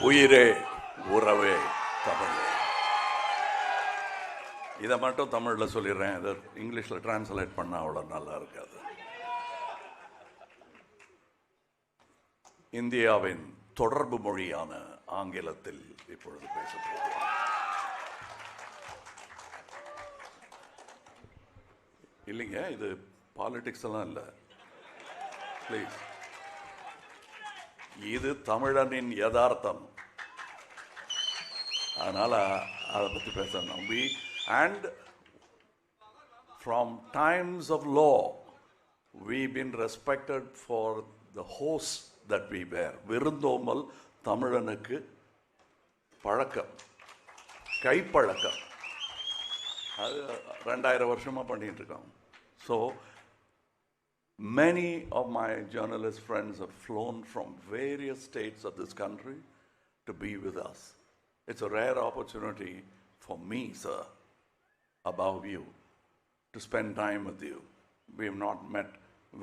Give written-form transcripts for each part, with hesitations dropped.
உயிரே உறவே தமிழ். இதை மட்டும் தமிழில் சொல்லிடுறேன், இதை இங்கிலீஷில் டிரான்ஸ்லேட் பண்ணால் அவ்வளோ நல்லா இருக்காது. இந்தியாவின் தொடர்பு மொழியான ஆங்கிலத்தில் இப்பொழுது பேசப்போகிறோம். இல்லைங்க, இது பாலிடிக்ஸ் எல்லாம் இல்லை, ப்ளீஸ். இது தமிழனின் யதார்த்தம், அதனால அதை பற்றி பேசணும். And from times of law, we've been respected for the hosts that we bear. விருந்தோம்பல் தமிழனுக்கு பழக்கம், கைப்பழக்கம். அது 2000 வருஷமா பண்ணிட்டு இருக்கோம். So many of my journalist friends have flown from various states of this country to be with us. It's a rare opportunity for me, sir, above you, to spend time with you. We have not met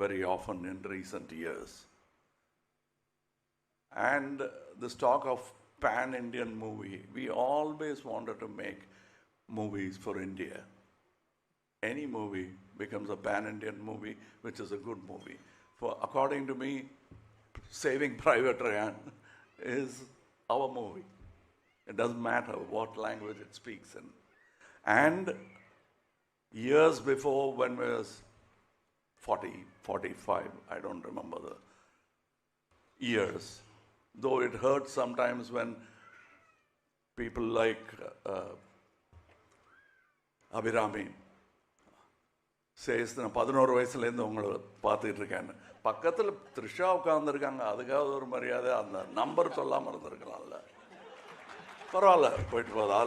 very often in recent years. And this talk of pan-Indian movie, we always wanted to make movies for India. Any movie becomes a pan-Indian movie, which is a good movie. According to me, Saving Private Ryan is our movie. It doesn't matter what language it speaks in. And years before, when I was 40, 45, I don't remember the years, though it hurts sometimes when people like Abhirami says, நான் 11 வயசுலேருந்து உங்களை பார்த்துட்டு இருக்கேன், பக்கத்தில் த்ரிஷா உட்காந்துருக்காங்க, அதுக்காக ஒரு மரியாதை, அந்த நம்பர் சொல்லாமல் இருந்திருக்கலாம்ல. பரவாயில்ல, போயிட்டு போதா.